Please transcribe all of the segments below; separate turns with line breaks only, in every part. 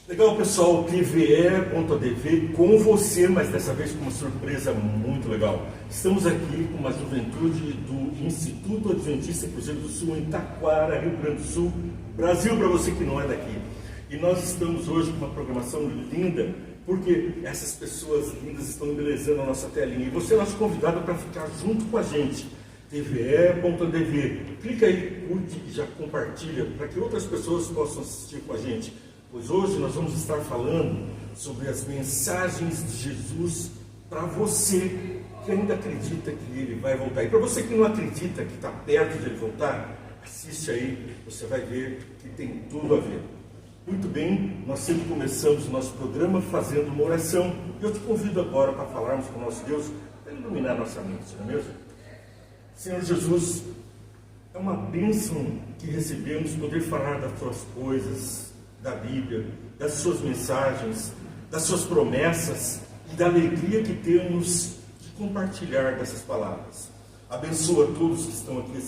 Legal, pessoal, TVE.dv com você, mas dessa vez com uma surpresa muito legal. Estamos aqui com uma juventude do Instituto Adventista Cruzeiro do Sul, em Taquara, Rio Grande do Sul, Brasil, para você que não é daqui. E nós estamos hoje com uma programação linda, porque essas pessoas lindas estão embelezando a nossa telinha. E você é nosso convidado para ficar junto com a gente. TVE.dv. Clica aí, curte e já compartilha, para que outras pessoas possam assistir com a gente. Pois hoje nós vamos estar falando sobre as mensagens de Jesus para você que ainda acredita que ele vai voltar. E para você que não acredita que está perto de ele voltar, assiste aí, você vai ver que tem tudo a ver. Muito bem, nós sempre começamos o nosso programa fazendo uma oração. E eu te convido agora para falarmos com o nosso Deus, para iluminar nossa mente, não é mesmo? Senhor Jesus, é uma bênção que recebemos poder falar das tuas coisas, da Bíblia, das suas mensagens, das suas promessas e da alegria que temos de compartilhar dessas palavras. Abençoa todos que estão aqui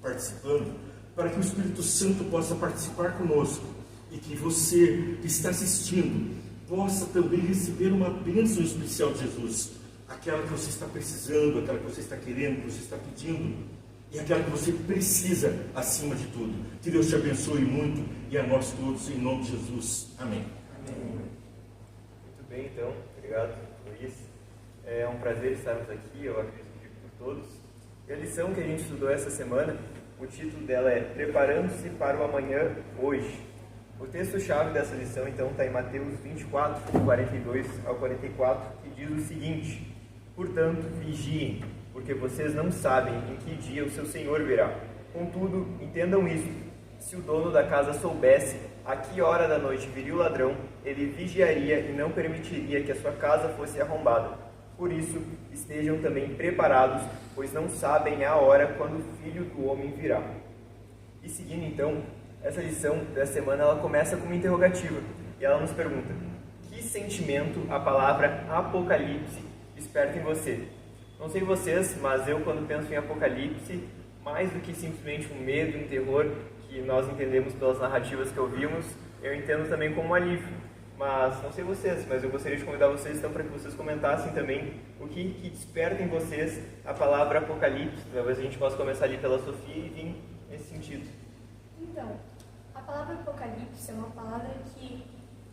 participando, para que o Espírito Santo possa participar conosco e que você que está assistindo possa também receber uma bênção especial de Jesus, aquela que você está precisando, aquela que você está querendo, que você está pedindo, e aquela que você precisa acima de tudo. Que Deus te abençoe muito e a nós todos, em nome de Jesus. Amém.
Amém. Muito bem, então. Obrigado, Luiz. É um prazer estarmos aqui, eu acredito que por todos. E a lição que a gente estudou essa semana, o título dela é Preparando-se para o Amanhã Hoje. O texto-chave dessa lição, então, está em Mateus 24, 42 ao 44, que diz o seguinte: Portanto, vigiem, porque vocês não sabem em que dia o seu Senhor virá. Contudo, entendam isso: se o dono da casa soubesse a que hora da noite viria o ladrão, ele vigiaria e não permitiria que a sua casa fosse arrombada. Por isso, estejam também preparados, pois não sabem a hora quando o Filho do Homem virá. E seguindo então, essa lição da semana, ela começa com uma interrogativa, e ela nos pergunta: que sentimento a palavra Apocalipse desperta em você? Não sei vocês, mas eu, quando penso em Apocalipse, mais do que simplesmente um medo, um terror, que nós entendemos pelas narrativas que ouvimos, eu entendo também como um alívio. Mas não sei vocês, mas eu gostaria de convidar vocês então para que vocês comentassem também o que desperta em vocês a palavra Apocalipse. Talvez a gente possa começar ali pela Sofia e vir nesse sentido.
Então, a palavra Apocalipse é uma palavra que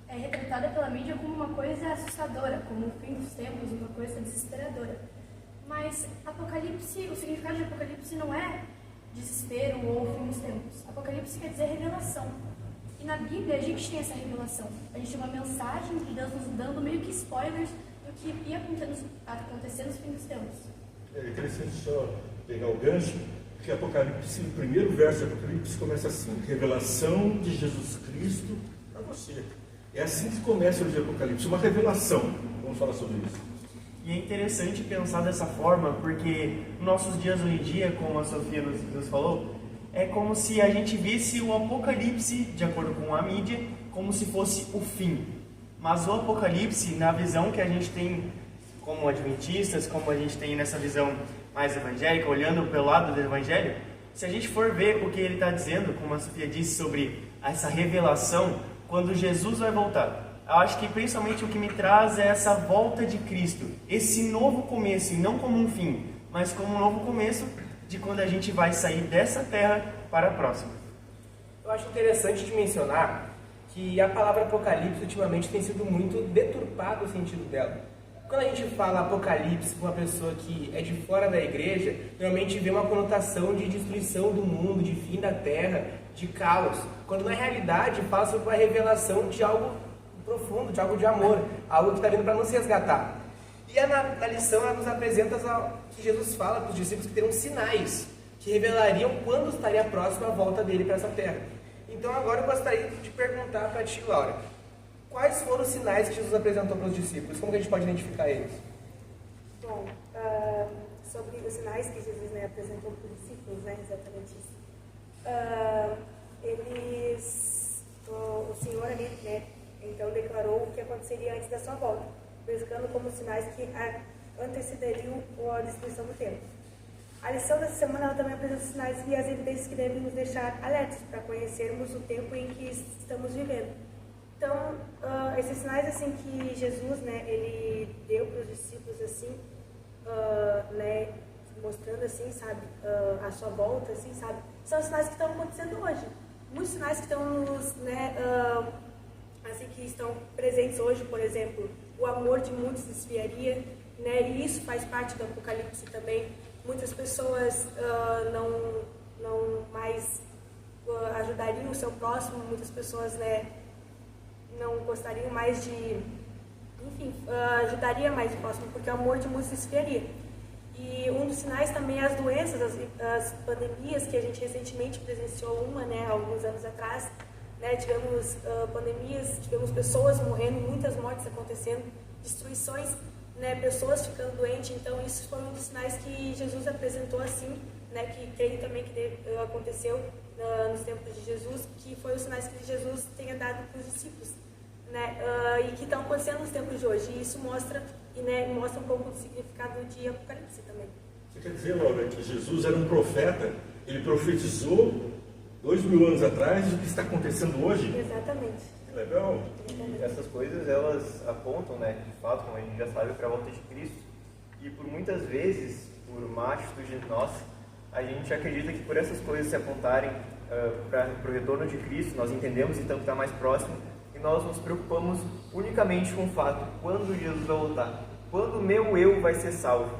é retratada pela mídia como uma coisa assustadora, como o fim dos tempos, uma coisa desesperadora. Mas Apocalipse, o significado de Apocalipse não é desespero ou fim dos tempos. Apocalipse quer dizer revelação. E na Bíblia a gente tem essa revelação. A gente tem uma mensagem de Deus nos dando meio que spoilers do que ia acontecer nos fins dos tempos.
É interessante só pegar o gancho, porque Apocalipse, o primeiro verso de Apocalipse começa assim: revelação de Jesus Cristo para você. É assim que começa o livro de Apocalipse, uma revelação. Vamos falar sobre isso.
E é interessante pensar dessa forma, porque nos nossos dias hoje em dia, como a Sofia nos falou, é como se a gente visse o Apocalipse, de acordo com a mídia, como se fosse o fim. Mas o Apocalipse, na visão que a gente tem como adventistas, como a gente tem nessa visão mais evangélica, olhando pelo lado do evangelho, se a gente for ver o que ele está dizendo, como a Sofia disse, sobre essa revelação, quando Jesus vai voltar. Eu acho que principalmente o que me traz é essa volta de Cristo, esse novo começo, e não como um fim, mas como um novo começo de quando a gente vai sair dessa terra para a próxima.
Eu acho interessante de mencionar que a palavra Apocalipse ultimamente tem sido muito deturpado o sentido dela. Quando a gente fala Apocalipse para uma pessoa que é de fora da igreja, normalmente vê uma conotação de destruição do mundo, de fim da terra, de caos, quando na realidade fala sobre uma revelação de algo profundo, de algo de amor, algo que está vindo para nos resgatar. E na lição ela nos apresenta que Jesus fala para os discípulos que teriam sinais que revelariam quando estaria próxima a volta dele para essa terra. Então agora eu gostaria de perguntar para ti, Laura, quais foram os sinais que Jesus apresentou para os discípulos? Como que a gente pode identificar eles?
Bom, sobre os sinais que Jesus apresentou para os discípulos, exatamente isso. O Senhor ali, então declarou o que aconteceria antes da sua volta, buscando como sinais que antecederiam a destruição do tempo. A lição dessa semana ela também apresenta os sinais e as evidências que devem nos deixar alertas para conhecermos o tempo em que estamos vivendo. Então, esses sinais assim que Jesus, né, ele deu para os discípulos assim, né, mostrando assim, sabe, a sua volta, assim, sabe, são sinais que estão acontecendo hoje. Muitos sinais que estão nos, né, assim, que estão presentes hoje, por exemplo, o amor de muitos esfriaria, né, e isso faz parte do Apocalipse também. Muitas pessoas não mais ajudariam o seu próximo, muitas pessoas, né, não gostariam mais de, enfim, ajudaria mais o próximo, porque o amor de muitos esfriaria. E um dos sinais também é as doenças, as pandemias, que a gente recentemente presenciou uma, né, alguns anos atrás, né, tivemos pandemias, tivemos pessoas morrendo, muitas mortes acontecendo, destruições, né, pessoas ficando doentes. Então isso foi um dos sinais que Jesus apresentou assim, né, que creio também que aconteceu nos tempos de Jesus, que foi os sinais que Jesus tenha dado para os discípulos, né, e que estão acontecendo nos tempos de hoje. E isso mostra, né, mostra um pouco do significado de Apocalipse também.
Você quer dizer, Laura, que Jesus era um profeta, ele profetizou 2000 anos atrás o que está acontecendo hoje?
Exatamente.
Que legal.
E essas coisas, elas apontam, né, de fato, como a gente já sabe, para a volta de Cristo. E por muitas vezes, por má atitude de nós, a gente acredita que por essas coisas se apontarem para o retorno de Cristo, nós entendemos então que está mais próximo, e nós nos preocupamos unicamente com o fato, quando Jesus vai voltar, quando o meu eu vai ser salvo.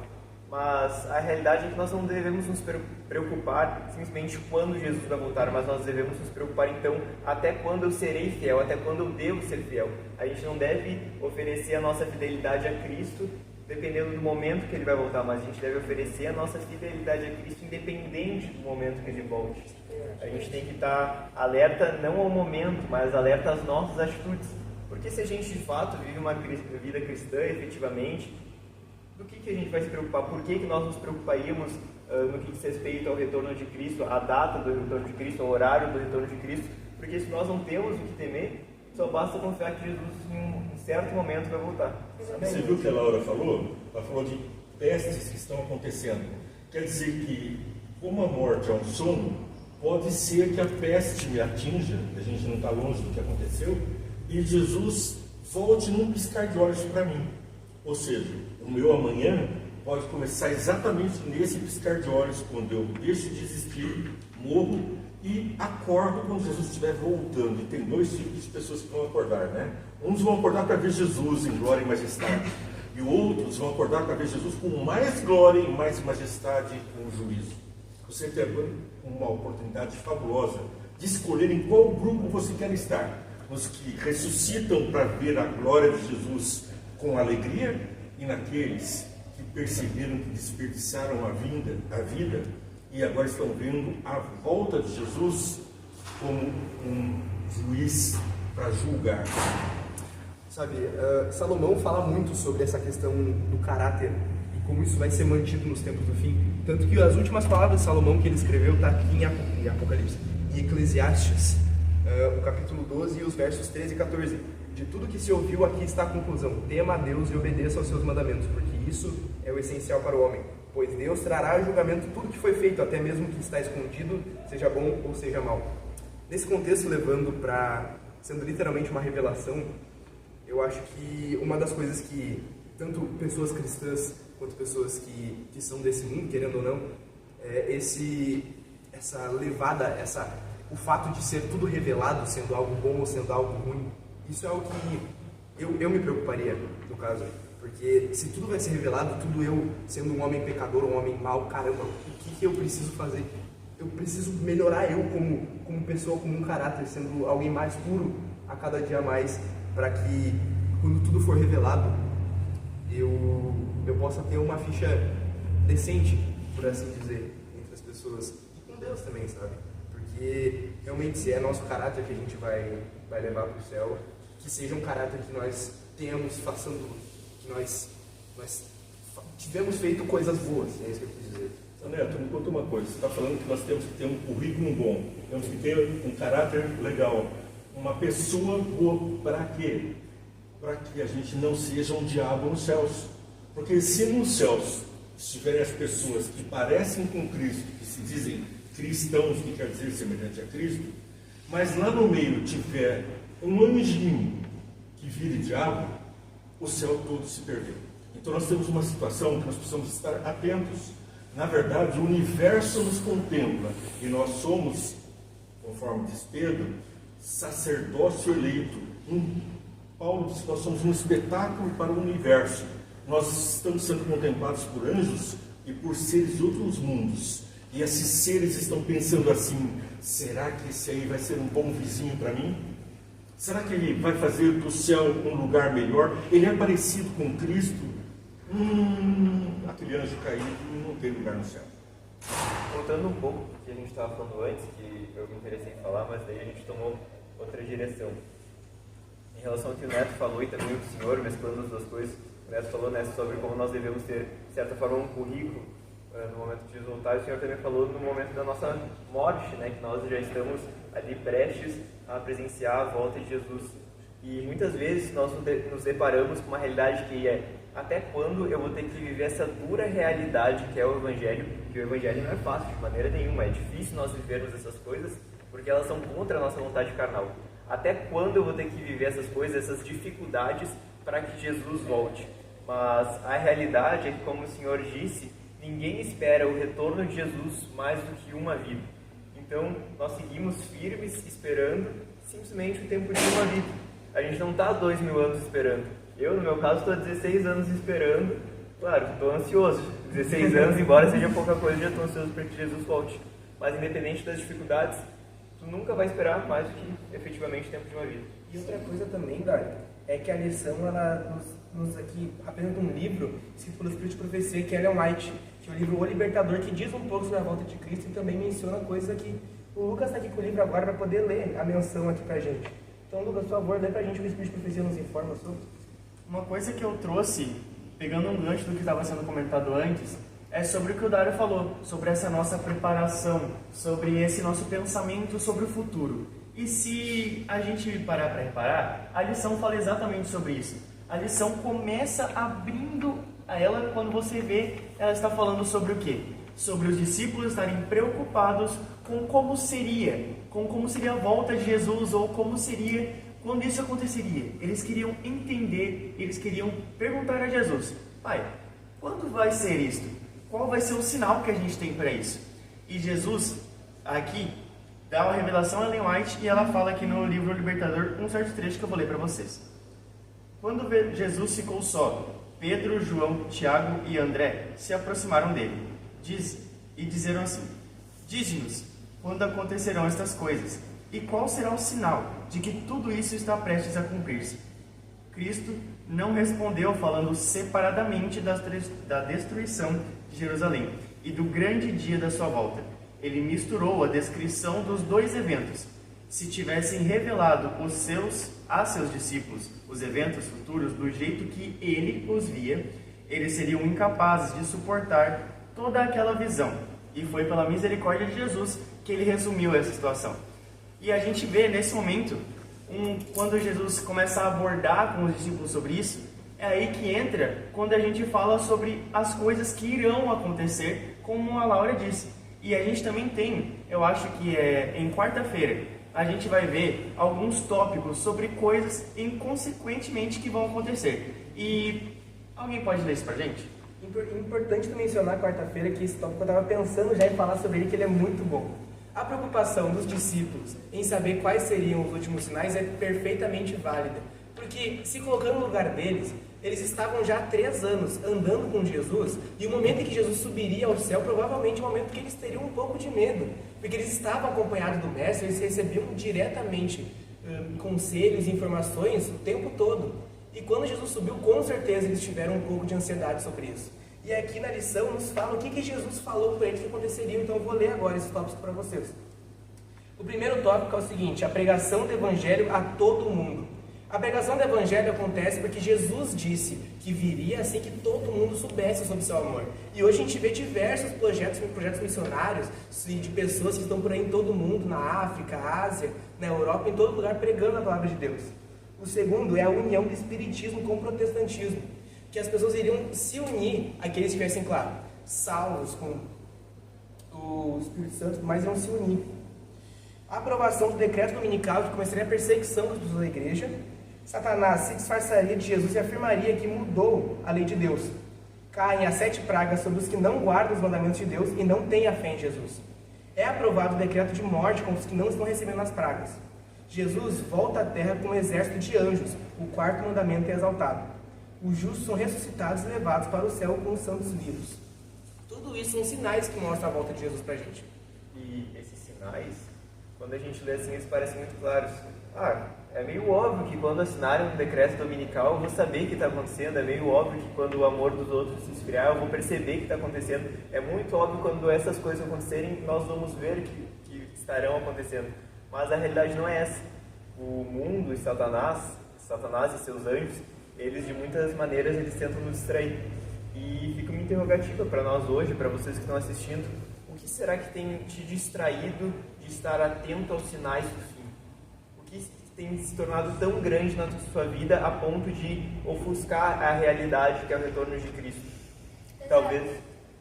Mas a realidade é que nós não devemos nos preocupar simplesmente quando Jesus vai voltar, mas nós devemos nos preocupar então até quando eu serei fiel, até quando eu devo ser fiel. A gente não deve oferecer a nossa fidelidade a Cristo dependendo do momento que Ele vai voltar, mas a gente deve oferecer a nossa fidelidade a Cristo independente do momento que Ele volte. A gente tem que estar alerta não ao momento, mas alerta às nossas atitudes. Porque se a gente de fato vive uma vida cristã efetivamente, do que a gente vai se preocupar? Por que nós nos preocuparíamos no que diz respeito ao retorno de Cristo, a data do retorno de Cristo, o horário do retorno de Cristo? Porque se nós não temos o que temer, só basta confiar que Jesus em um certo momento vai voltar.
Você viu o que a Laura falou? Ela falou de pestes que estão acontecendo. Quer dizer que, como a morte é um sono, pode ser que a peste me atinja, a gente não está longe do que aconteceu, e Jesus volte num piscar de olhos para mim. Ou seja, o meu amanhã pode começar exatamente nesse piscar de olhos, quando eu deixo de existir, morro e acordo quando Jesus estiver voltando. E tem dois tipos de pessoas que vão acordar, né? Uns vão acordar para ver Jesus em glória e majestade, e outros vão acordar para ver Jesus com mais glória e mais majestade e com juízo. Você tem uma oportunidade fabulosa de escolher em qual grupo você quer estar. Os que ressuscitam para ver a glória de Jesus com alegria, e naqueles que perceberam que desperdiçaram a vida e agora estão vendo a volta de Jesus como um juiz para julgar.
Sabe, Salomão fala muito sobre essa questão do caráter e como isso vai ser mantido nos tempos do fim. Tanto que as últimas palavras de Salomão que ele escreveu está aqui em Apocalipse, em Eclesiastes, o capítulo 12 e os versos 13 e 14. De tudo que se ouviu, aqui está a conclusão: tema a Deus e obedeça aos seus mandamentos, porque isso é o essencial para o homem. Pois Deus trará a julgamento tudo que foi feito, até mesmo que está escondido, seja bom ou seja mal. Nesse contexto, sendo literalmente uma revelação, eu acho que uma das coisas que tanto pessoas cristãs quanto pessoas que são desse mundo, querendo ou não, é essa levada, o fato de ser tudo revelado, sendo algo bom ou sendo algo ruim. Isso é algo que eu me preocuparia, no caso. Porque se tudo vai ser revelado, tudo eu sendo um homem pecador, um homem mau, caramba, o que eu preciso fazer? Eu preciso melhorar eu como pessoa, como um caráter, sendo alguém mais puro a cada dia mais, para que quando tudo for revelado, eu possa ter uma ficha decente, por assim dizer, entre as pessoas e com Deus também, sabe? Porque realmente se é nosso caráter que a gente vai levar para o céu, que seja um caráter que nós tenhamos, que nós tivemos feito coisas boas, é isso que eu quis dizer.
Neto, me conta uma coisa, você está falando que nós temos que ter um currículo bom, temos que ter um caráter legal, uma pessoa boa, para quê? Para que a gente não seja um diabo nos céus. Porque se nos céus estiverem as pessoas que parecem com Cristo, que se dizem cristãos, que quer dizer semelhante a Cristo, mas lá no meio tiver um anjinho que vire diabo, o céu todo se perdeu. Então nós temos uma situação que nós precisamos estar atentos. Na verdade, o universo nos contempla e nós somos, conforme diz Pedro, sacerdócio eleito. Paulo diz que nós somos um espetáculo para o universo. Nós estamos sendo contemplados por anjos e por seres de outros mundos. E esses seres estão pensando assim: será que esse aí vai ser um bom vizinho para mim? Será que ele vai fazer do céu um lugar melhor? Ele é parecido com Cristo? Aquele anjo caído não tem lugar no céu.
Voltando um pouco do que a gente estava falando antes, que eu me interessei em falar, mas daí a gente tomou outra direção. Em relação ao que o Neto falou e também o senhor, mesclando as duas coisas, o Neto falou, né, sobre como nós devemos ter, de certa forma, um currículo no momento de voltar, e o senhor também falou no momento da nossa morte, né, que nós já estamos ali prestes a presenciar a volta de Jesus. E muitas vezes nós nos deparamos com uma realidade que é: até quando eu vou ter que viver essa dura realidade que é o Evangelho? Que o Evangelho não é fácil de maneira nenhuma, é difícil nós vivermos essas coisas, porque elas são contra a nossa vontade carnal. Até quando eu vou ter que viver essas coisas, essas dificuldades, para que Jesus volte? Mas a realidade é que, como o Senhor disse, ninguém espera o retorno de Jesus mais do que uma vida. Então, nós seguimos firmes, esperando simplesmente o tempo de uma vida. A gente não está 2000 anos esperando. Eu, no meu caso, estou há 16 anos esperando. Claro, estou ansioso. 16 anos, embora seja pouca coisa, já estou ansioso para que Jesus volte. Mas, independente das dificuldades, tu nunca vai esperar mais do que efetivamente o tempo de uma vida.
E outra coisa também, Dário, é que a lição, ela nos aqui apresenta um livro escrito pelo Espírito de Profecia, que é Ellen White, que é o livro O Libertador, que diz um pouco sobre a volta de Cristo e também menciona coisas que o Lucas está aqui com o livro agora para poder ler a menção aqui para a gente. Então, Lucas, por favor, lê para a gente o que o Espírito de Profecia nos informa sobre.
Uma coisa que eu trouxe, pegando um gancho do que estava sendo comentado antes, é sobre o que o Dário falou, sobre essa nossa preparação, sobre esse nosso pensamento sobre o futuro. E se a gente parar para reparar, a lição fala exatamente sobre isso. A lição começa abrindo a ela quando você vê, ela está falando sobre o quê? Sobre os discípulos estarem preocupados com como seria a volta de Jesus, ou como seria quando isso aconteceria. Eles queriam entender, eles queriam perguntar a Jesus: Pai, quando vai ser isto? Qual vai ser o sinal que a gente tem para isso? E Jesus, aqui, dá uma revelação a Ellen White, e ela fala aqui no livro O Libertador um certo trecho que eu vou ler para vocês. Quando Jesus ficou só, Pedro, João, Tiago e André se aproximaram dele e disseram assim: Dize-nos quando acontecerão estas coisas, e qual será o sinal de que tudo isso está prestes a cumprir-se? Cristo não respondeu, falando separadamente da destruição de Jerusalém e do grande dia da sua volta. Ele misturou a descrição dos dois eventos. Se tivessem revelado a seus discípulos os eventos futuros do jeito que ele os via, eles seriam incapazes de suportar toda aquela visão. E foi pela misericórdia de Jesus que ele resumiu essa situação. E a gente vê nesse momento, quando Jesus começa a abordar com os discípulos sobre isso, é aí que entra quando a gente fala sobre as coisas que irão acontecer, como a Laura disse. E a gente também tem, eu acho que em quarta-feira, a gente vai ver alguns tópicos sobre coisas inconsequentemente que vão acontecer. E alguém pode ler isso pra gente?
Importante mencionar quarta-feira que esse tópico eu estava pensando já em falar sobre ele, que ele é muito bom. A preocupação dos discípulos em saber quais seriam os últimos sinais é perfeitamente válida, porque se colocando no lugar deles, eles estavam já há 3 anos andando com Jesus, e o momento em que Jesus subiria ao céu, provavelmente é o momento que eles teriam um pouco de medo, porque eles estavam acompanhados do Mestre, eles recebiam diretamente conselhos e informações o tempo todo. E quando Jesus subiu, com certeza eles tiveram um pouco de ansiedade sobre isso. E aqui na lição nos fala o que Jesus falou para eles que aconteceria, então eu vou ler agora esses tópicos para vocês. O primeiro tópico é o seguinte: a pregação do Evangelho a todo mundo. A pregação do Evangelho acontece porque Jesus disse que viria assim que todo mundo soubesse sobre seu amor. E hoje a gente vê diversos projetos missionários de pessoas que estão por aí em todo o mundo, na África, Ásia, na Europa, em todo lugar, pregando a palavra de Deus. O segundo é a união do Espiritismo com o Protestantismo, que as pessoas iriam se unir, aqueles que estivessem, claro, salvos com o Espírito Santo, mas iriam se unir. a aprovação do decreto dominical que começaria a perseguição das pessoas da igreja, Satanás se disfarçaria de Jesus e afirmaria que mudou a lei de Deus. Caem as 7 pragas sobre os que não guardam os mandamentos de Deus e não têm a fé em Jesus. É aprovado o decreto de morte com os que não estão recebendo as pragas. Jesus volta à terra com um exército de anjos, o 4º mandamento é exaltado. Os justos são ressuscitados e levados para o céu com os santos vivos. Tudo isso são sinais que mostram a volta de Jesus para a gente.
E esses sinais, quando a gente lê assim, eles parecem muito claros. É meio óbvio que quando assinarem um decreto dominical eu vou saber o que está acontecendo. É meio óbvio que quando o amor dos outros se esfriar eu vou perceber o que está acontecendo. É muito óbvio quando essas coisas acontecerem, nós vamos ver que estarão acontecendo. Mas a realidade não é essa. O mundo e Satanás e seus anjos, eles de muitas maneiras eles tentam nos distrair. E fica uma interrogativa para nós hoje, para vocês que estão assistindo. O que será que tem te distraído de estar atento aos sinais do fim? O que tem se tornado tão grande na sua vida a ponto de ofuscar a realidade que é o retorno de Cristo? Talvez.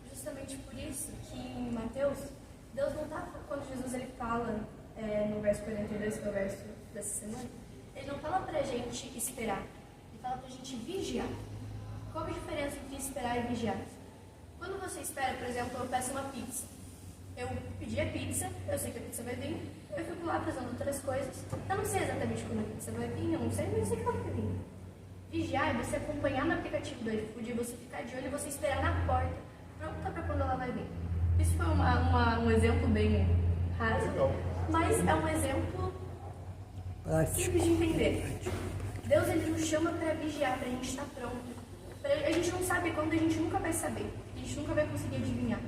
Justamente por isso que em Mateus, Deus não está, quando Jesus ele fala no verso 42, que é o verso dessa semana, ele não fala pra gente esperar, ele fala pra gente vigiar. Qual é a diferença entre esperar e vigiar? Quando você espera, por exemplo, eu peço uma pizza. Eu pedi a pizza, eu sei que a pizza vai vir, eu fico lá fazendo outras coisas. Eu não sei exatamente quando a pizza vai vir, eu não sei, mas eu sei que ela vai vir. Vigiar é você acompanhar no aplicativo do iFood, você ficar de olho e você esperar na porta, pronta para quando ela vai vir. Isso foi um exemplo bem raso, mas é um exemplo simples de entender. Deus ele nos chama para vigiar, para a gente estar pronto. A gente não sabe quando, a gente nunca vai saber, a gente nunca vai conseguir adivinhar.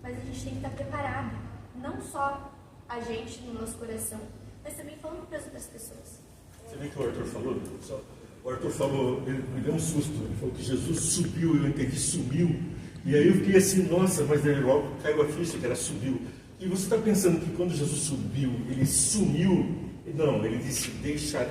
Mas a gente tem que estar preparado, não só a gente no nosso coração, mas também falando para as outras pessoas.
Você vê o que o Arthur falou? O Arthur falou, ele me deu um susto, ele falou que Jesus subiu, eu entendi, sumiu. E aí eu fiquei assim, nossa, mas ele logo caiu a ficha que era subiu. E você está pensando que quando Jesus subiu, ele sumiu? Não, ele disse,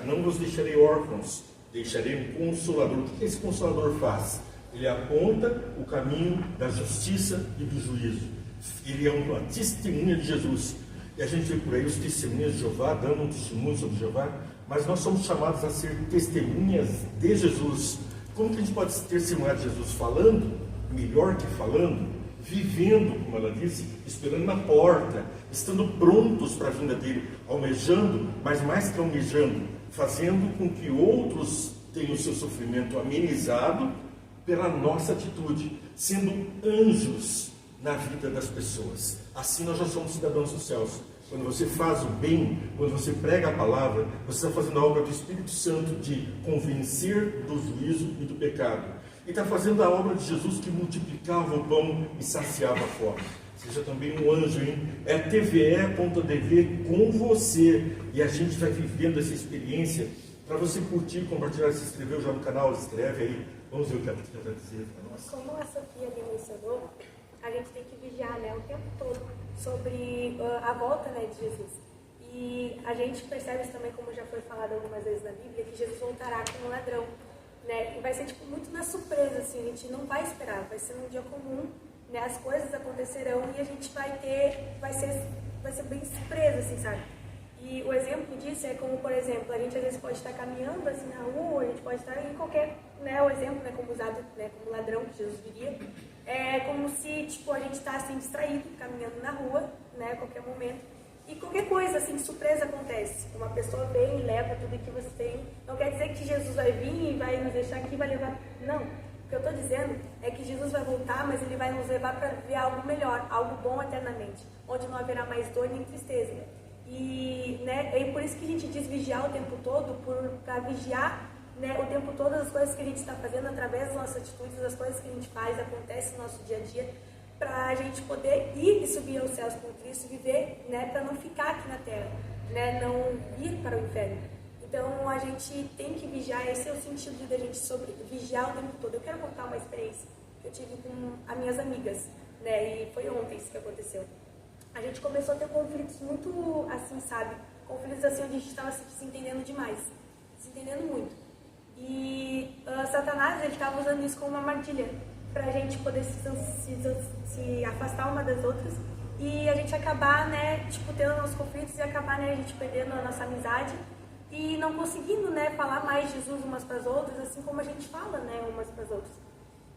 não vos deixarei órfãos, deixarei um consolador. O que esse consolador faz? Ele aponta o caminho da justiça e do juízo. Ele é uma testemunha de Jesus. E a gente vê por aí os testemunhas de Jeová, dando um testemunho sobre Jeová, mas nós somos chamados a ser testemunhas de Jesus. Como que a gente pode testemunhar de Jesus? Falando, melhor que falando, vivendo, como ela disse, esperando na porta, estando prontos para a vinda dele, almejando, mas mais que almejando, fazendo com que outros tenham o seu sofrimento amenizado pela nossa atitude, sendo anjos na vida das pessoas. Assim nós já somos cidadãos dos céus. Quando você faz o bem, quando você prega a palavra, você está fazendo a obra do Espírito Santo de convencer do juízo e do pecado. E está fazendo a obra de Jesus que multiplicava o pão e saciava a fome. Seja também um anjo, hein? É tve.dv com você. E a gente vai vivendo essa experiência. Para você curtir, compartilhar, se inscrever já no canal, escreve aí. Vamos ver o que ela vai dizer para nós.
Como a Sofia me mencionou, a gente tem que vigiar, né, o tempo todo sobre a volta, né, de Jesus. E a gente percebe isso também, como já foi falado algumas vezes na Bíblia, que Jesus voltará como ladrão, né? E vai ser tipo muito na surpresa, assim, a gente não vai esperar, vai ser num dia comum, né? As coisas acontecerão e a gente vai ser bem surpresa, assim, sabe? E o exemplo disso é como, por exemplo, a gente às vezes pode estar caminhando assim na rua, a gente pode estar em qualquer, né, o exemplo, né, como usado, né, como ladrão que Jesus diria, é como se, tipo, a gente está assim distraído, caminhando na rua, né, a qualquer momento, e qualquer coisa assim, surpresa acontece. Uma pessoa vem e leva tudo que você tem. Não quer dizer que Jesus vai vir e vai nos deixar aqui e vai levar. Não. O que eu estou dizendo é que Jesus vai voltar, mas ele vai nos levar para ver algo melhor, algo bom eternamente, onde não haverá mais dor nem tristeza. E, né, é por isso que a gente diz vigiar o tempo todo, para vigiar, né, o tempo todo as coisas que a gente está fazendo através das nossas atitudes, as coisas que a gente faz, acontece no nosso dia a dia, para a gente poder ir e subir aos céus com Cristo, viver, né, para não ficar aqui na terra, né, não ir para o inferno. Então a gente tem que vigiar, esse é o sentido da gente sobre vigiar o tempo todo. Eu quero contar uma experiência que eu tive com as minhas amigas, né, e foi ontem isso que aconteceu. A gente começou a ter conflitos muito assim, sabe? Conflitos assim onde a gente estava se entendendo demais, se entendendo muito. E Satanás, ele estava usando isso como uma armadilha para a gente poder se afastar uma das outras e a gente acabar, né, tipo, tendo nossos conflitos e acabar, né, a gente perdendo a nossa amizade e não conseguindo, né, falar mais de Jesus umas para as outras, assim como a gente fala, né, umas para as outras.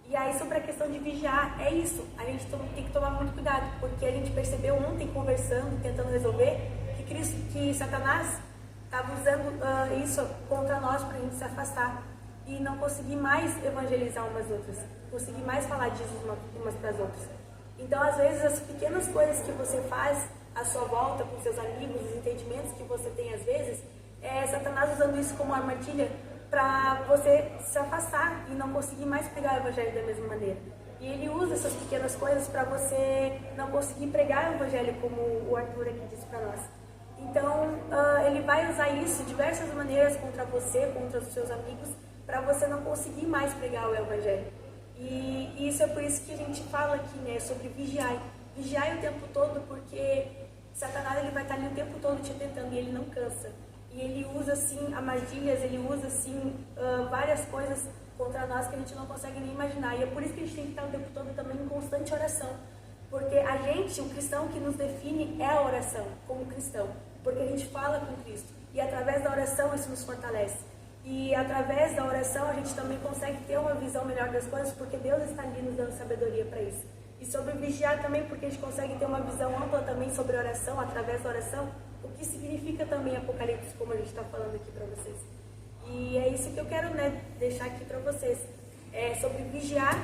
E aí, sobre a questão de vigiar, é isso, a gente tem que tomar muito cuidado, porque a gente percebeu ontem, conversando, tentando resolver, que Satanás estava usando isso contra nós para a gente se afastar e não conseguir mais evangelizar umas outras, conseguir mais falar de Jesus umas para as outras. Então, às vezes, as pequenas coisas que você faz à sua volta, com seus amigos, os entendimentos que você tem às vezes, é Satanás usando isso como armadilha para você se afastar e não conseguir mais pregar o evangelho da mesma maneira. E ele usa essas pequenas coisas para você não conseguir pregar o evangelho, como o Arthur aqui disse para nós. Então, ele vai usar isso de diversas maneiras contra você, contra os seus amigos, para você não conseguir mais pregar o evangelho. E isso é por isso que a gente fala aqui, né, sobre vigiar. Vigiar o tempo todo, porque Satanás ele vai estar ali o tempo todo te tentando e ele não cansa. E ele usa, assim, armadilhas, ele usa, assim, várias coisas contra nós que a gente não consegue nem imaginar. E é por isso que a gente tem que estar o tempo todo também em constante oração. Porque a gente, o cristão que nos define é a oração, como cristão. Porque a gente fala com Cristo. E através da oração isso nos fortalece. E através da oração a gente também consegue ter uma visão melhor das coisas, porque Deus está ali nos dando sabedoria para isso. E sobre vigiar também, porque a gente consegue ter uma visão ampla também sobre oração, através da oração, o que significa também Apocalipse, como a gente está falando aqui para vocês. E é isso que eu quero, né, deixar aqui para vocês. É sobre vigiar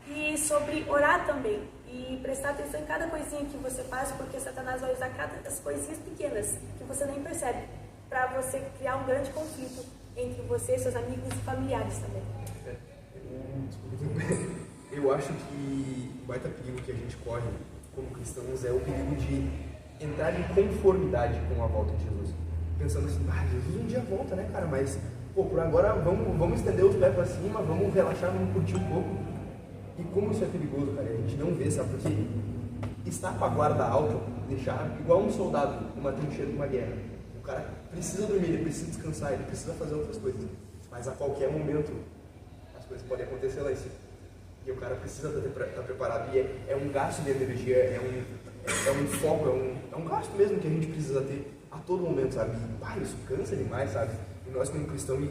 e sobre orar também. E prestar atenção em cada coisinha que você faz, porque Satanás vai usar cada das coisinhas pequenas, que você nem percebe, para você criar um grande conflito entre você, seus amigos e familiares também.
Eu acho que o baita perigo que a gente corre como cristãos é o perigo de entrar em conformidade com a volta de Jesus. Pensando assim, Jesus um dia volta, né, cara? Mas, por agora vamos estender os pés para cima, vamos relaxar, vamos curtir um pouco. E como isso é perigoso, cara? A gente não vê, sabe? Porque estar com a guarda alta, deixar igual um soldado numa trincheira de uma guerra. O cara precisa dormir, ele precisa descansar, ele precisa fazer outras coisas. Mas a qualquer momento as coisas podem acontecer lá em cima. E o cara precisa estar preparado. E é um gasto de energia, é um foco, é um gasto mesmo que a gente precisa ter a todo momento, sabe? E, isso cansa demais, sabe? E nós como cristãos,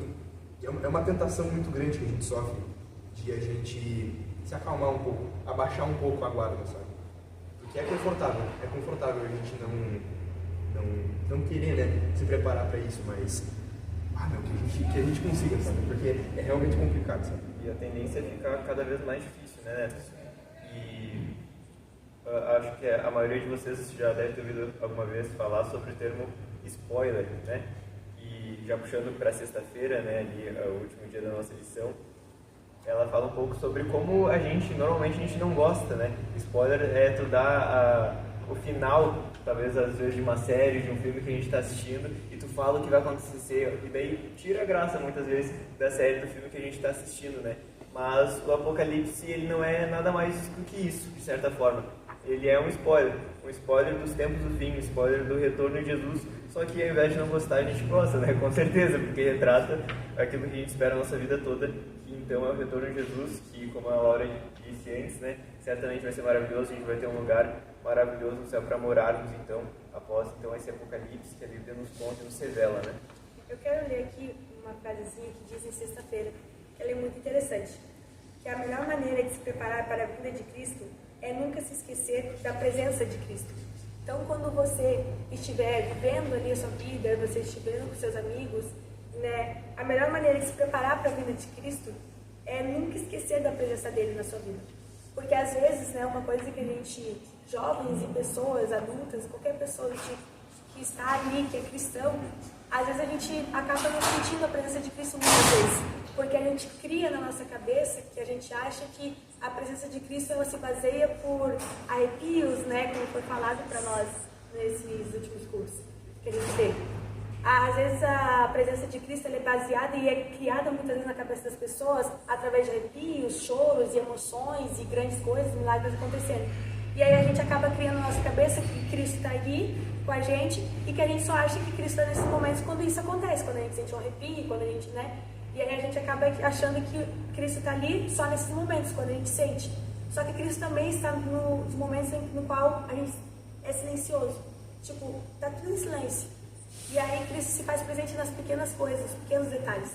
é uma tentação muito grande que a gente sofre de a gente se acalmar um pouco, abaixar um pouco a guarda, sabe? Porque é confortável a gente não querer, né, se preparar para isso, mas que a gente consiga, sabe? Porque é realmente complicado, sabe?
E a tendência é ficar cada vez mais difícil, né, Neto? E acho que a maioria de vocês já deve ter ouvido alguma vez falar sobre o termo spoiler, né? E já puxando para sexta-feira, né, ali, o último dia da nossa lição, ela fala um pouco sobre como normalmente a gente não gosta, né? Spoiler é tu dar o final, talvez às vezes de uma série, de um filme que a gente está assistindo, e tu fala o que vai acontecer, e daí tira a graça muitas vezes da série, do filme que a gente está assistindo, né? Mas o Apocalipse, ele não é nada mais do que isso, de certa forma. Ele é um spoiler dos tempos do fim, um spoiler do retorno de Jesus, só que ao invés de não gostar, a gente gosta, né? Com certeza, porque retrata aquilo que a gente espera a nossa vida toda, que então é o retorno de Jesus, que como a Laura disse antes, né? Certamente vai ser maravilhoso, a gente vai ter um lugar maravilhoso no céu para morarmos, então, após esse Apocalipse que a Bíblia nos conta e nos revela, né?
Eu quero ler aqui uma frasezinha que diz em sexta-feira, que ela é muito interessante, que a melhor maneira de se preparar para a vinda de Cristo é nunca se esquecer da presença de Cristo. Então, quando você estiver vivendo ali a sua vida, você estiver com seus amigos, né, a melhor maneira de se preparar para a vinda de Cristo é nunca esquecer da presença dele na sua vida. Porque às vezes, né, uma coisa que a gente, jovens e pessoas adultas, qualquer pessoa que está ali, que é cristão, às vezes a gente acaba não sentindo a presença de Cristo muitas vezes, porque a gente cria na nossa cabeça que a gente acha que a presença de Cristo ela se baseia por arrepios, né, como foi falado para nós nesses últimos cursos que a gente teve. Às vezes a presença de Cristo ela é baseada e é criada muitas vezes na cabeça das pessoas através de arrepios, choros e emoções e grandes coisas, milagres acontecendo. E aí a gente acaba criando na nossa cabeça que Cristo está ali com a gente e que a gente só acha que Cristo está nesses momentos quando isso acontece, quando a gente sente um arrepio, quando a gente, né? E aí a gente acaba achando que Cristo está ali só nesses momentos, quando a gente sente. Só que Cristo também está nos momentos no qual a gente é silencioso. Tipo, tá tudo em silêncio. E aí Cristo se faz presente nas pequenas coisas, nos pequenos detalhes.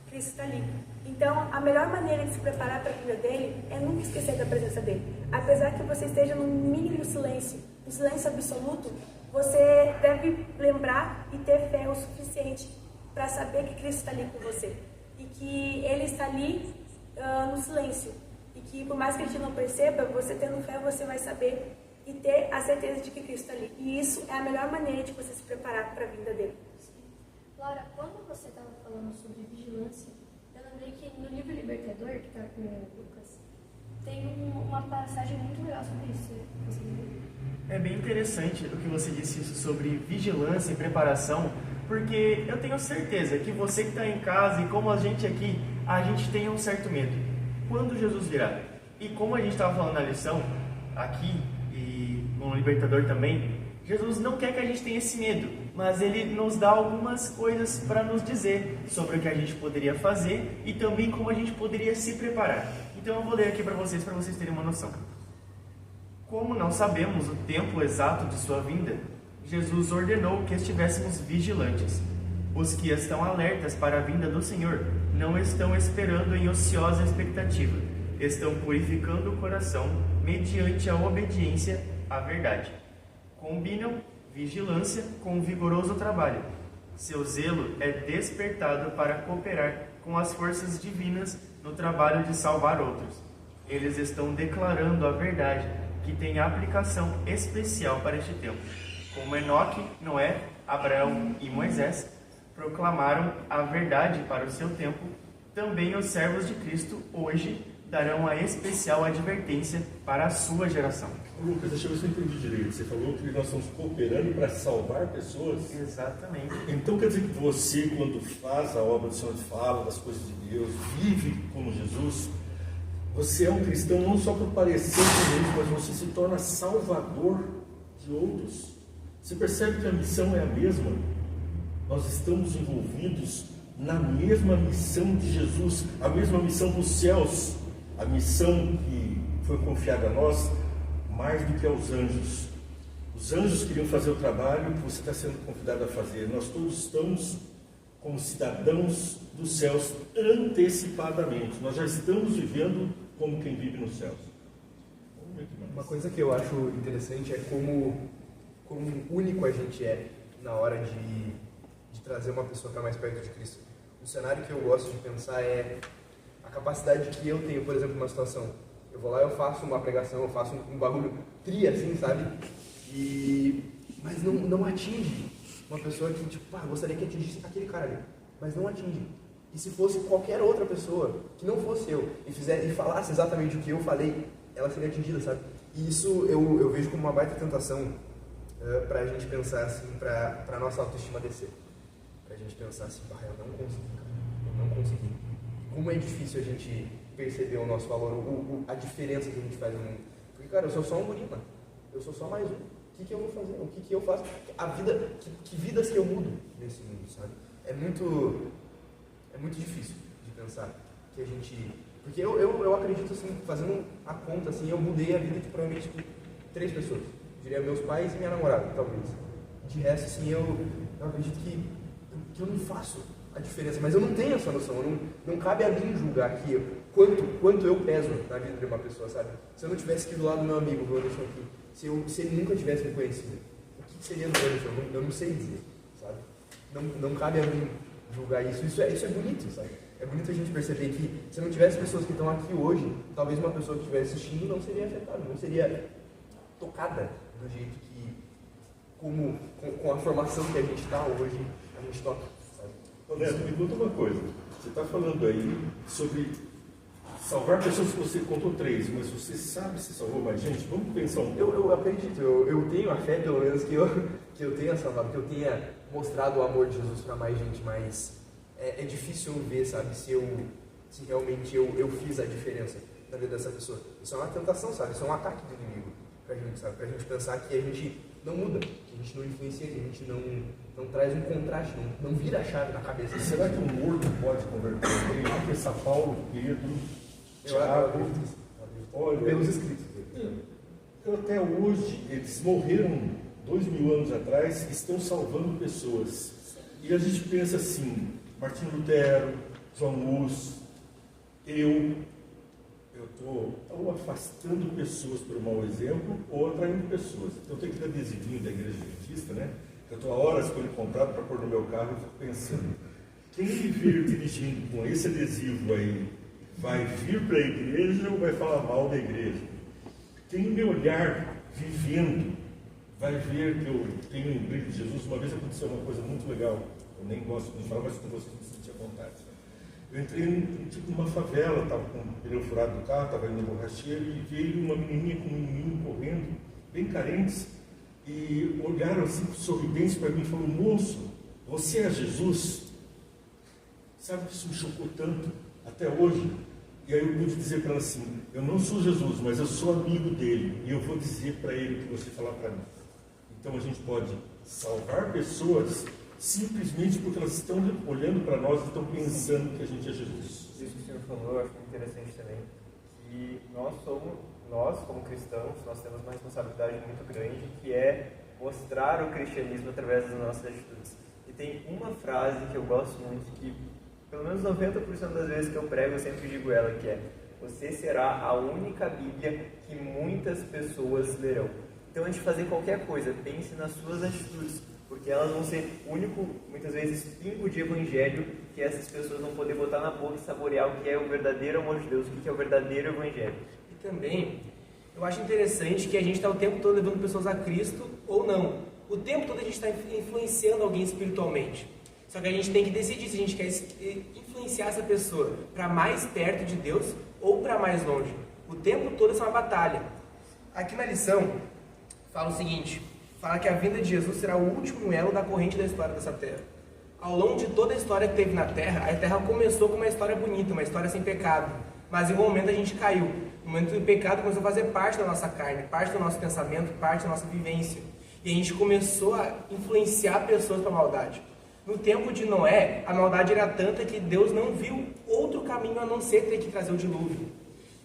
Cristo está ali. Então, a melhor maneira de se preparar para a vida dele é nunca esquecer da presença dele. Apesar que você esteja no mínimo silêncio, no silêncio absoluto, você deve lembrar e ter fé o suficiente para saber que Cristo está ali com você. E que ele está ali no silêncio. E que por mais que a gente não perceba, você tendo fé, você vai saber e ter a certeza de que Cristo está ali. E isso é a melhor maneira de você se preparar para a vinda dele.
Laura, quando você estava falando sobre vigilância, eu lembrei que no livro Libertador, que está com o Lucas, tem uma passagem muito legal sobre isso. Você lembra?
É bem interessante o que você disse isso sobre vigilância e preparação, porque eu tenho certeza que você que está em casa e como a gente aqui, a gente tem um certo medo. Quando Jesus virá? E como a gente estava falando na lição, aqui e no Libertador também, Jesus não quer que a gente tenha esse medo, mas Ele nos dá algumas coisas para nos dizer sobre o que a gente poderia fazer e também como a gente poderia se preparar. Então eu vou ler aqui para vocês terem uma noção. Como não sabemos o tempo exato de sua vinda, Jesus ordenou que estivéssemos vigilantes. Os que estão alertas para a vinda do Senhor não estão esperando em ociosa expectativa, estão purificando o coração mediante a obediência à verdade. Combinam vigilância com vigoroso trabalho. Seu zelo é despertado para cooperar com as forças divinas no trabalho de salvar outros. Eles estão declarando a verdade, que tem aplicação especial para este tempo. Como Enoque, Noé, Abraão e Moisés proclamaram a verdade para o seu tempo, também os servos de Cristo hoje darão a especial advertência para a sua geração.
Lucas, deixa eu ver se eu entendi direito. Você falou que nós estamos cooperando para salvar pessoas?
Exatamente.
Então quer dizer que você, quando faz a obra do Senhor, fala das coisas de Deus, vive como Jesus, você é um cristão não só por parecer com Deus, mas você se torna salvador de outros. Você percebe que a missão é a mesma? Nós estamos envolvidos na mesma missão de Jesus, a mesma missão dos céus, a missão que foi confiada a nós mais do que aos anjos. Os anjos queriam fazer o trabalho que você está sendo convidado a fazer. Nós todos estamos como cidadãos dos céus antecipadamente. Nós já estamos vivendo como quem vive nos céus.
Uma coisa que eu acho interessante é como único a gente é na hora de trazer uma pessoa para mais perto de Cristo. Um cenário que eu gosto de pensar é a capacidade que eu tenho, por exemplo, numa situação. Eu vou lá, eu faço uma pregação, eu faço um bagulho tri assim, sabe? Mas não atinge uma pessoa que, tipo, gostaria que atingisse aquele cara ali. Mas não atinge. E se fosse qualquer outra pessoa, que não fosse eu, e falasse exatamente o que eu falei, ela seria atingida, sabe? E isso eu vejo como uma baita tentação pra gente pensar assim, pra nossa autoestima descer. Pra gente pensar assim, eu não consegui, cara. Eu não consegui. Como é difícil a gente perceber o nosso valor, a diferença que a gente faz no mundo. Porque, cara, eu sou só um guri, mano. Eu sou só mais um. O que eu vou fazer? O que eu faço? A vida, que vidas que eu mudo nesse mundo, sabe? É muito difícil de pensar que a gente... Porque eu acredito, assim, fazendo a conta, assim, eu mudei a vida de provavelmente 3 pessoas. Eu diria meus pais e minha namorada, talvez. De resto, assim, eu acredito que eu não faço a diferença, mas eu não tenho essa noção. Não cabe a mim julgar aqui quanto eu peso na vida de uma pessoa, sabe? Se eu não tivesse aqui do lado do meu amigo, o Anderson aqui, se ele nunca tivesse me conhecido, o que seria do Anderson? Eu não sei dizer, sabe? Não cabe a mim julgar isso. Isso é bonito, sabe? É bonito a gente perceber que se não tivesse pessoas que estão aqui hoje, talvez uma pessoa que estivesse assistindo não seria afetada, não seria tocada do jeito que, com a formação que a gente está hoje, a gente toca, sabe?
Neto, me conta uma coisa. Você está falando aí sobre salvar pessoas que você contou 3, mas você sabe se salvou mais gente? Vamos pensar um pouco.
Eu acredito, eu tenho a fé, pelo menos, que eu tenha salvado, que eu tenha mostrado o amor de Jesus para mais gente, mas é difícil ver, sabe, se realmente eu fiz a diferença na vida dessa pessoa. Isso é uma tentação, sabe? Isso é um ataque do inimigo pra gente, sabe? Pra gente pensar que a gente não muda, que a gente não influencia, que a gente não traz um contraste, não vira a chave na cabeça.
Será que um morto pode converter? Ele vai pensar Paulo, Pedro, Tiago,
olha, pelos escritos.
até hoje, eles morreram 2000 anos atrás, estão salvando pessoas. E a gente pensa assim, Martinho Lutero, João Hus, eu estou ou afastando pessoas por mau exemplo ou atraindo pessoas. Então tem aquele adesivinho da igreja adventista, né? Eu estou há horas com ele comprado para pôr no meu carro e fico pensando, quem me vir dirigindo com esse adesivo aí vai vir para a igreja ou vai falar mal da igreja? Quem me olhar vivendo vai ver que eu tenho um brilho de Jesus. Uma vez aconteceu uma coisa muito legal, eu nem gosto de falar, mas com você me senti à vontade. Eu entrei numa favela, estava com o pneu furado do carro, estava indo no borracheiro e veio uma menininha com um menino correndo, bem carentes, e olharam assim, sorridentes para mim e falaram, moço, você é Jesus? Sabe que isso me chocou tanto, até hoje. E aí eu pude dizer para ela assim, eu não sou Jesus, mas eu sou amigo dele, e eu vou dizer para ele o que você falar para mim. Então a gente pode salvar pessoas simplesmente porque elas estão olhando para nós e estão pensando que a gente é Jesus.
Isso que o senhor falou, eu acho muito interessante também, que nós como cristãos, nós temos uma responsabilidade muito grande, que é mostrar o cristianismo através das nossas atitudes. E tem uma frase que eu gosto muito, que pelo menos 90% das vezes que eu prego, eu sempre digo ela, que é: você será a única Bíblia que muitas pessoas lerão. Então, antes de fazer qualquer coisa, pense nas suas atitudes, porque elas vão ser o único, muitas vezes, pingo de evangelho que essas pessoas vão poder botar na boca e saborear o que é o verdadeiro amor de Deus, o que é o verdadeiro evangelho.
E também, eu acho interessante que a gente está o tempo todo levando pessoas a Cristo ou não. O tempo todo a gente está influenciando alguém espiritualmente. Só que a gente tem que decidir se a gente quer influenciar essa pessoa para mais perto de Deus ou para mais longe. O tempo todo essa é uma batalha. Aqui na lição, fala o seguinte, fala que a vinda de Jesus será o último elo da corrente da história dessa terra. Ao longo de toda a história que teve na terra, a terra começou com uma história bonita, uma história sem pecado. Mas em um momento a gente caiu. No momento do pecado começou a fazer parte da nossa carne, parte do nosso pensamento, parte da nossa vivência. E a gente começou a influenciar pessoas para a maldade. No tempo de Noé, a maldade era tanta que Deus não viu outro caminho a não ser ter que trazer o dilúvio.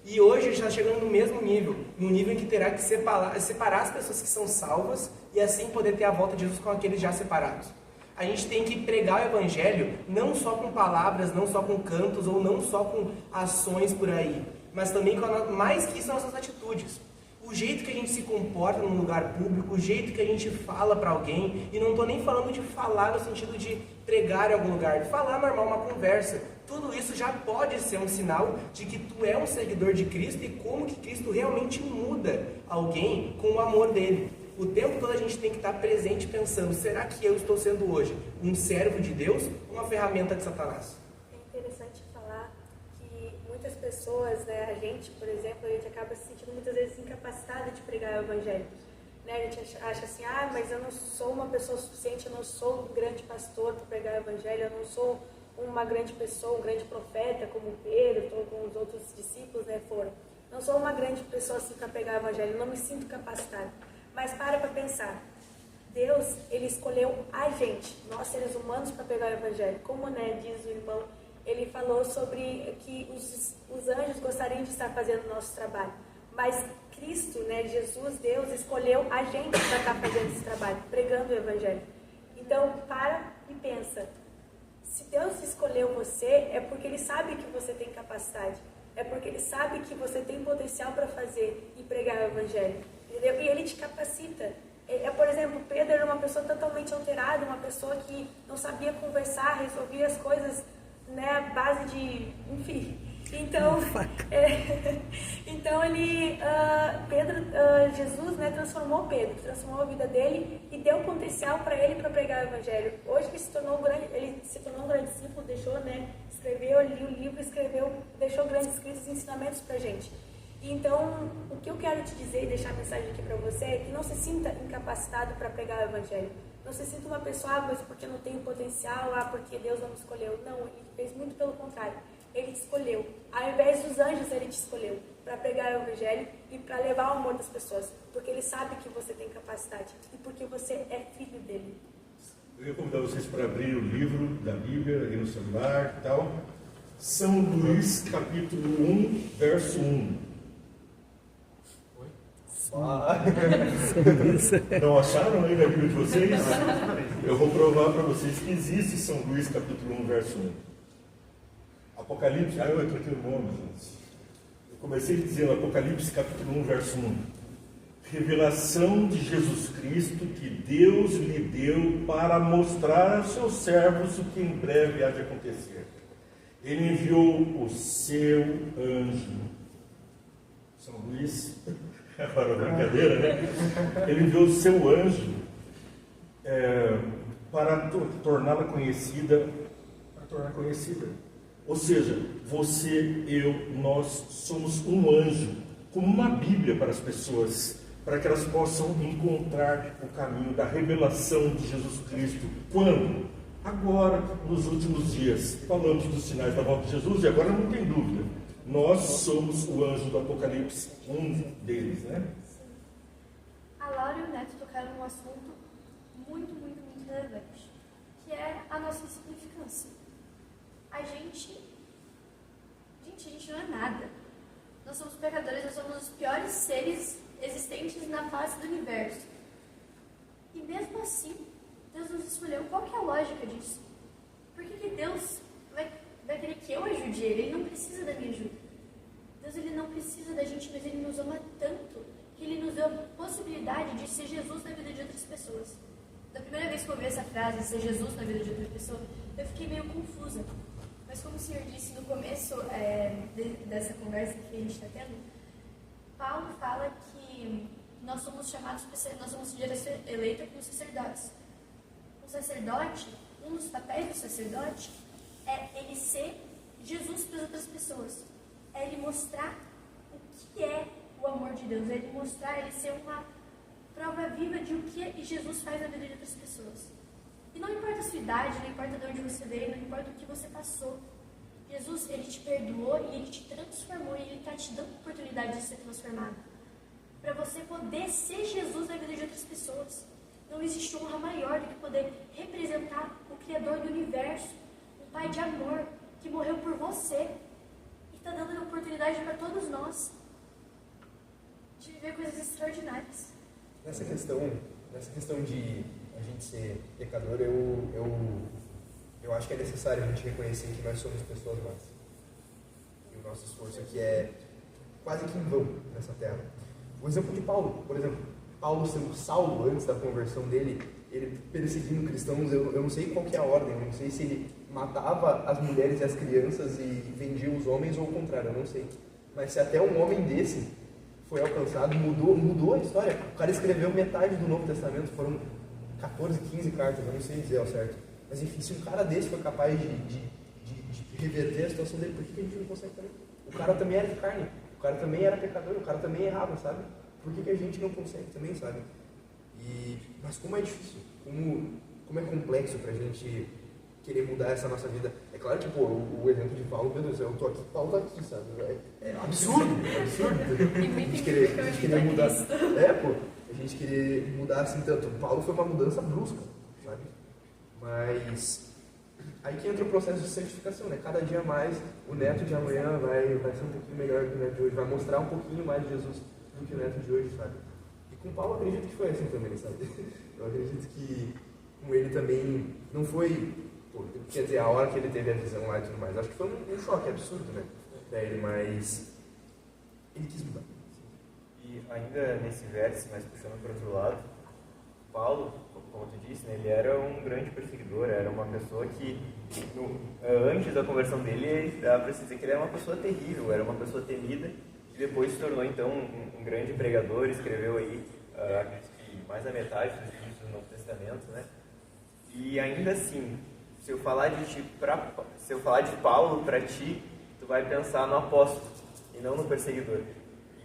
E hoje a gente está chegando no mesmo nível, no nível em que terá que separar as pessoas que são salvas e assim poder ter a volta de Jesus com aqueles já separados. A gente tem que pregar o evangelho não só com palavras, não só com cantos ou não só com ações por aí, mas também com mais que isso, nossas atitudes. O jeito que a gente se comporta num lugar público, o jeito que a gente fala para alguém, e não estou nem falando de falar no sentido de pregar em algum lugar, de falar normal, uma conversa. Tudo isso já pode ser um sinal de que tu é um seguidor de Cristo e como que Cristo realmente muda alguém com o amor dele. O tempo todo a gente tem que estar presente pensando, será que eu estou sendo hoje um servo de Deus ou uma ferramenta de Satanás?
É interessante falar que muitas pessoas, né, a gente, por exemplo, a gente acaba se sentindo muitas vezes incapacitado de pregar o evangelho. Né? A gente acha assim, mas eu não sou uma pessoa suficiente, eu não sou um grande pastor para pregar o evangelho, eu não sou uma grande pessoa, um grande profeta como Pedro, ou como os outros discípulos, né, foram. Não sou uma grande pessoa assim para pregar o evangelho, eu não me sinto capacitado. Mas para pensar, Deus, Ele escolheu a gente, nós seres humanos, para pregar o evangelho. Como, né, diz o irmão, ele falou sobre que os anjos gostariam de estar fazendo o nosso trabalho. Mas Cristo, né, Jesus, Deus, escolheu a gente para estar fazendo esse trabalho, pregando o evangelho. Então, para e pensa. Se Deus escolheu você, é porque Ele sabe que você tem capacidade. É porque Ele sabe que você tem potencial para fazer e pregar o evangelho. Entendeu? E Ele te capacita. Por exemplo, Pedro era uma pessoa totalmente alterada, uma pessoa que não sabia conversar, resolvia as coisas, né, à base de... enfim. Então, Jesus, né, transformou a vida dele e deu potencial para ele para pregar o evangelho. Hoje ele se tornou um grande discípulo, escreveu ali o livro, deixou grandes escritos e ensinamentos para a gente. Então, o que eu quero te dizer e deixar a mensagem aqui para você é que não se sinta incapacitado para pregar o evangelho. Não se sinta uma pessoa, mas porque não tem potencial, porque Deus não me escolheu. Não, Ele fez muito pelo contrário. Ele te escolheu. Ao invés dos anjos, Ele te escolheu para pregar o evangelho e para levar o amor das pessoas. Porque Ele sabe que você tem capacidade e porque você é filho dEle.
Eu ia convidar vocês para abrir o livro da Bíblia aí no celular e tal. São Luís, capítulo 1, verso 1. Não acharam aí na Bíblia de vocês? Eu vou provar para vocês que existe São Luís capítulo 1, verso 1. Apocalipse, eu troquei o nome, gente. Eu comecei dizendo Apocalipse capítulo 1, verso 1. Revelação de Jesus Cristo que Deus lhe deu para mostrar aos seus servos o que em breve há de acontecer. Ele enviou o seu anjo. São Luís, agora brincadeira, né? Ele enviou o seu anjo para torná-la conhecida, Ou seja, você, eu, nós somos um anjo, como uma Bíblia para as pessoas, para que elas possam encontrar o caminho da revelação de Jesus Cristo. Quando? Agora, nos últimos dias. Falamos dos sinais da volta de Jesus e agora não tem dúvida. Nós somos o anjo do Apocalipse, um deles, né?
A Laura e o Neto tocaram num assunto muito relevante, que é a nossa insignificância. A gente não é nada. Nós somos pecadores, nós somos os piores seres existentes na face do universo. E mesmo assim, Deus nos escolheu. Qual que é a lógica disso? Por que Deus vai querer que eu ajude ele? Ele não precisa da minha ajuda. Deus, ele não precisa da gente, mas ele nos ama tanto que ele nos deu a possibilidade de ser Jesus na vida de outras pessoas. Da primeira vez que eu ouvi essa frase, ser Jesus na vida de outra pessoa, eu fiquei meio confusa. Mas como o Senhor disse no começo dessa conversa que a gente está tendo, Paulo fala que nós somos chamados, nós somos geração eleita como sacerdotes. O sacerdote, um dos papéis do sacerdote é ele ser Jesus para as outras pessoas. É ele mostrar o que é o amor de Deus. É ele mostrar, ele ser uma prova viva de o que Jesus faz na vida de outras pessoas. E não importa a sua idade, não importa de onde você veio, não importa o que você passou. Jesus, ele te perdoou e ele te transformou e ele está te dando a oportunidade de ser transformado. Para você poder ser Jesus na vida de outras pessoas. Não existe honra maior do que poder representar o Criador do Universo, um Pai de amor que morreu por você e está dando a oportunidade para todos nós de viver coisas extraordinárias.
Nessa questão de a gente ser pecador, eu acho que é necessário a gente reconhecer que nós somos pessoas más. E o nosso esforço aqui é quase que em vão nessa terra. O exemplo de Paulo, por exemplo, Paulo sendo Saulo antes da conversão dele, ele perseguindo cristãos, eu não sei qual que é a ordem, eu não sei se ele matava as mulheres e as crianças e vendia os homens ou o contrário, eu não sei. Mas se até um homem desse foi alcançado, mudou a história. O cara escreveu metade do Novo Testamento, foram 14, 15 cartas, eu não sei dizer ao certo. Mas enfim, se um cara desse foi capaz de reverter a situação dele, por que a gente não consegue também? O cara também era de carne, o cara também era pecador, o cara também errava, sabe? Por que a gente não consegue também, sabe? Mas como é difícil, como é complexo pra gente querer mudar essa nossa vida. É claro que, o exemplo de Paulo, meu Deus, eu tô aqui, Paulo tá aqui, sabe? É absurdo, a gente querer mudar. A gente querer mudar assim tanto. Paulo foi uma mudança brusca, sabe? Mas aí que entra o processo de santificação, né? Cada dia mais, o neto de amanhã vai ser um pouquinho melhor que o neto de hoje, vai mostrar um pouquinho mais de Jesus do que o neto de hoje, sabe? E com Paulo eu acredito que foi assim também, sabe? Eu acredito que com ele também não foi, quer dizer, a hora que ele teve a visão lá e tudo mais, acho que foi um choque absurdo, né? Pra ele, mas ele quis mudar.
E ainda nesse verso, mas puxando para o outro lado, Paulo, como tu disse, né, ele era um grande perseguidor, era uma pessoa que, antes da conversão dele, dá para se dizer que ele era uma pessoa terrível, era uma pessoa temida, e depois se tornou então um grande pregador, escreveu aí, acredito que mais da metade dos livros do Novo Testamento, né? E ainda assim, se eu falar de Paulo para ti, tu vai pensar no apóstolo e não no perseguidor.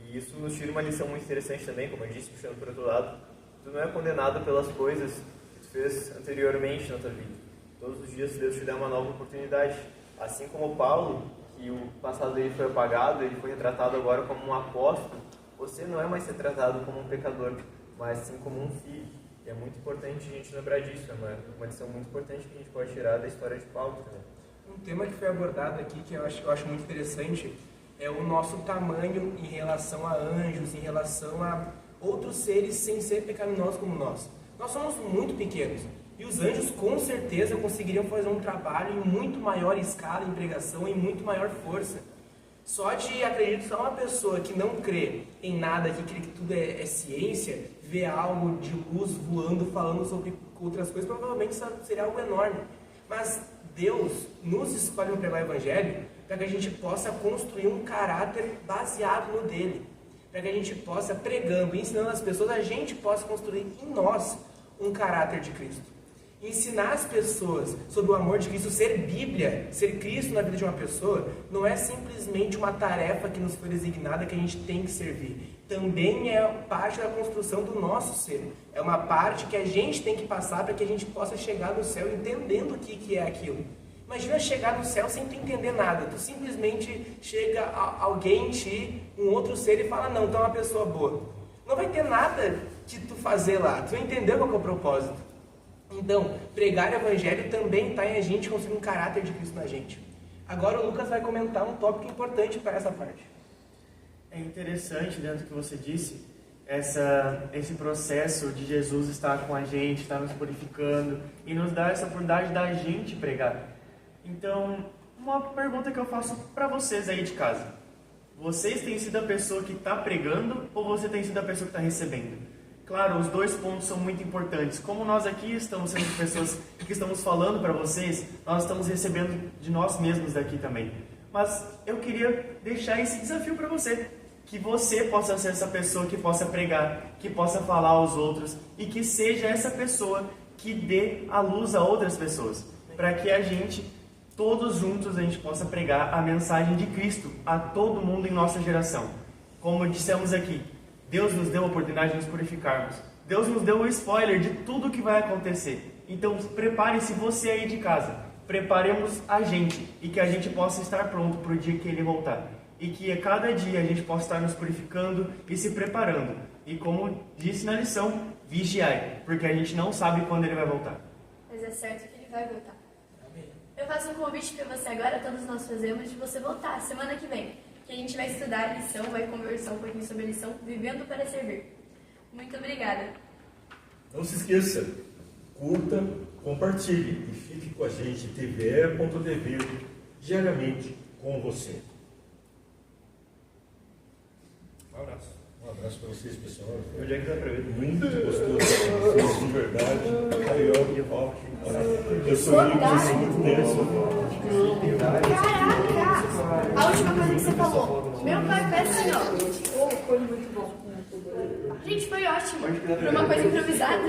E isso nos tira uma lição muito interessante também, como eu disse, puxando por outro lado, tu não é condenado pelas coisas que tu fez anteriormente na tua vida. Todos os dias Deus te dá uma nova oportunidade. Assim como Paulo, que o passado dele foi apagado, ele foi retratado agora como um apóstolo, você não é mais ser tratado como um pecador, mas sim como um filho. E é muito importante a gente lembrar disso, é uma lição muito importante que a gente pode tirar da história de Paulo também.
Um tema que foi abordado aqui, que eu acho muito interessante, é o nosso tamanho em relação a anjos, em relação a outros seres sem ser pecaminosos como nós. Nós somos muito pequenos. E os anjos com certeza conseguiriam fazer um trabalho em muito maior escala, em pregação, em muito maior força. Só de, acredito, só uma pessoa que não crê em nada, que crê que tudo é ciência, ver algo de luz voando, falando sobre outras coisas, provavelmente seria algo enorme. Mas Deus nos escolhe para pregar o Evangelho para que a gente possa construir um caráter baseado no dele. Para que a gente possa, pregando e ensinando as pessoas, a gente possa construir em nós um caráter de Cristo. Ensinar as pessoas sobre o amor de Cristo, ser Bíblia, ser Cristo na vida de uma pessoa, não é simplesmente uma tarefa que nos foi designada que a gente tem que servir. Também é parte da construção do nosso ser. É uma parte que a gente tem que passar para que a gente possa chegar no céu entendendo o que é aquilo. Imagina chegar no céu sem tu entender nada. Tu simplesmente chega alguém, um outro ser e fala, não, tu é uma pessoa boa. Não vai ter nada que tu fazer lá. Tu entendeu qual é o propósito. Então, pregar o Evangelho também está em a gente construir um caráter de Cristo na gente. Agora o Lucas vai comentar um tópico importante para essa parte.
É interessante, dentro do que você disse, esse processo de Jesus estar com a gente, estar nos purificando e nos dar essa oportunidade da gente pregar. Então, uma pergunta que eu faço para vocês aí de casa. Vocês têm sido a pessoa que está pregando ou você tem sido a pessoa que está recebendo? Claro, os dois pontos são muito importantes. Como nós aqui estamos sendo pessoas que estamos falando para vocês, nós estamos recebendo de nós mesmos daqui também. Mas eu queria deixar esse desafio para você. Que você possa ser essa pessoa que possa pregar, que possa falar aos outros e que seja essa pessoa que dê a luz a outras pessoas. Para que a gente, todos juntos, a gente possa pregar a mensagem de Cristo a todo mundo em nossa geração. Como dissemos aqui, Deus nos deu a oportunidade de nos purificarmos. Deus nos deu o spoiler de tudo o que vai acontecer. Então, prepare-se você aí de casa. Preparemos a gente e que a gente possa estar pronto para o dia que Ele voltar. E que a cada dia a gente possa estar nos purificando e se preparando. E como disse na lição, vigiai, porque a gente não sabe quando Ele vai voltar.
Mas é certo que Ele vai voltar. Eu faço um convite para você agora, todos nós fazemos, de você voltar semana que vem. Que a gente vai estudar a lição, vai conversar um pouquinho sobre a lição, Vivendo para Servir. Muito obrigada.
Não se esqueça, curta, compartilhe e fique com a gente, tve.tv, diariamente com você.
Um abraço.
Um abraço para vocês, pessoal.
Onde é que dá para ver?
Muito gostoso com vocês, de verdade. Aí, ó, eu sou muito tenso.
Caraca! A última coisa que você falou. Meu pai fez assim, ó. Foi muito bom. Gente, foi ótimo. Foi uma coisa improvisada.